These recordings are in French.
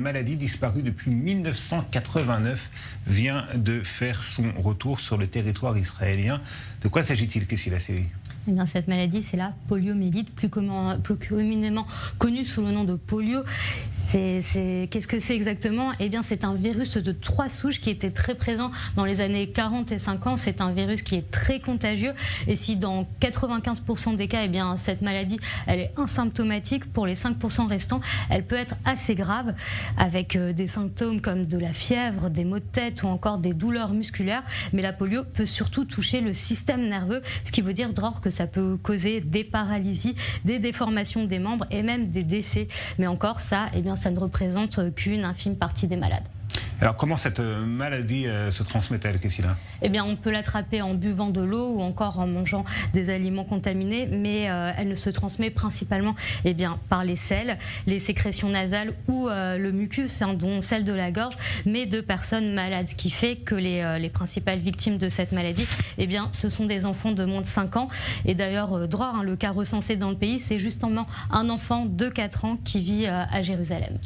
Maladie disparue depuis 1989 vient de faire son retour sur le territoire israélien. De quoi s'agit-il, Kessila Sevi? Eh bien, cette maladie, c'est la poliomyélite, plus communément connue sous le nom de polio. Qu'est-ce que c'est exactement? Eh bien, c'est un virus de 3 souches qui était très présent dans les années 40 et 50. C'est un virus qui est très contagieux. Et si dans 95% des cas, eh bien, cette maladie, elle est asymptomatique, pour les 5% restants, elle peut être assez grave, avec des symptômes comme de la fièvre, des maux de tête ou encore des douleurs musculaires. Mais la polio peut surtout toucher le système nerveux, ce qui veut dire que ça peut causer des paralysies, des déformations des membres et même des décès. Mais encore ça, eh bien, ça ne représente qu'une infime partie des malades. Alors comment cette maladie se transmet-elle, Kessila? Eh bien, on peut l'attraper en buvant de l'eau ou encore en mangeant des aliments contaminés, mais elle ne se transmet principalement eh bien, par les selles, les sécrétions nasales ou le mucus, dont celle de la gorge, mais de personnes malades. Ce qui fait que les principales victimes de cette maladie, eh bien, ce sont des enfants de moins de 5 ans. Et d'ailleurs, Dror, le cas recensé dans le pays, c'est justement un enfant de 4 ans qui vit à Jérusalem.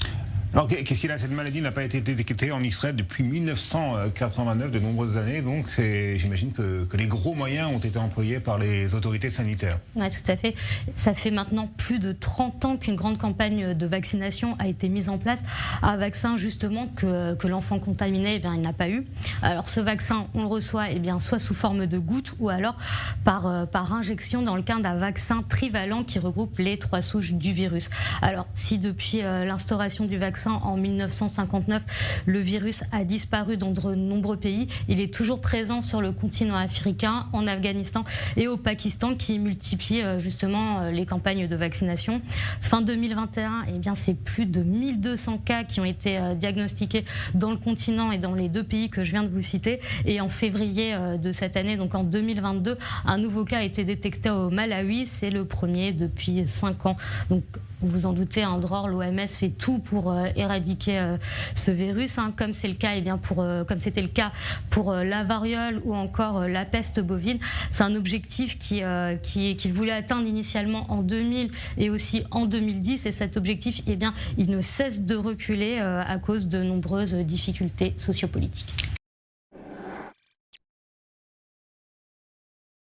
Alors, Kessila, cette maladie n'a pas été détectée en Israël depuis 1989, de nombreuses années, donc j'imagine que les gros moyens ont été employés par les autorités sanitaires. Oui, tout à fait. Ça fait maintenant plus de 30 ans qu'une grande campagne de vaccination a été mise en place, un vaccin justement que l'enfant contaminé, eh bien, il n'a pas eu. Alors ce vaccin, on le reçoit eh bien, soit sous forme de gouttes ou alors par injection dans le cas d'un vaccin trivalent qui regroupe les 3 souches du virus. Alors si depuis l'instauration du vaccin en 1959, le virus a disparu dans de nombreux pays, il est toujours présent sur le continent africain, en Afghanistan et au Pakistan, qui multiplie justement les campagnes de vaccination. Fin 2021, eh bien, c'est plus de 1200 cas qui ont été diagnostiqués dans le continent et dans les 2 pays que je viens de vous citer. Et en février de cette année, donc en 2022, un nouveau cas a été détecté au Malawi. C'est le premier depuis 5 ans. Donc, vous vous en doutez, Dror, l'OMS fait tout pour éradiquer ce virus, comme c'est le cas, eh bien comme c'était le cas pour la variole ou encore la peste bovine. C'est un objectif qu'il voulait atteindre initialement en 2000 et aussi en 2010, et cet objectif, eh bien, il ne cesse de reculer à cause de nombreuses difficultés sociopolitiques.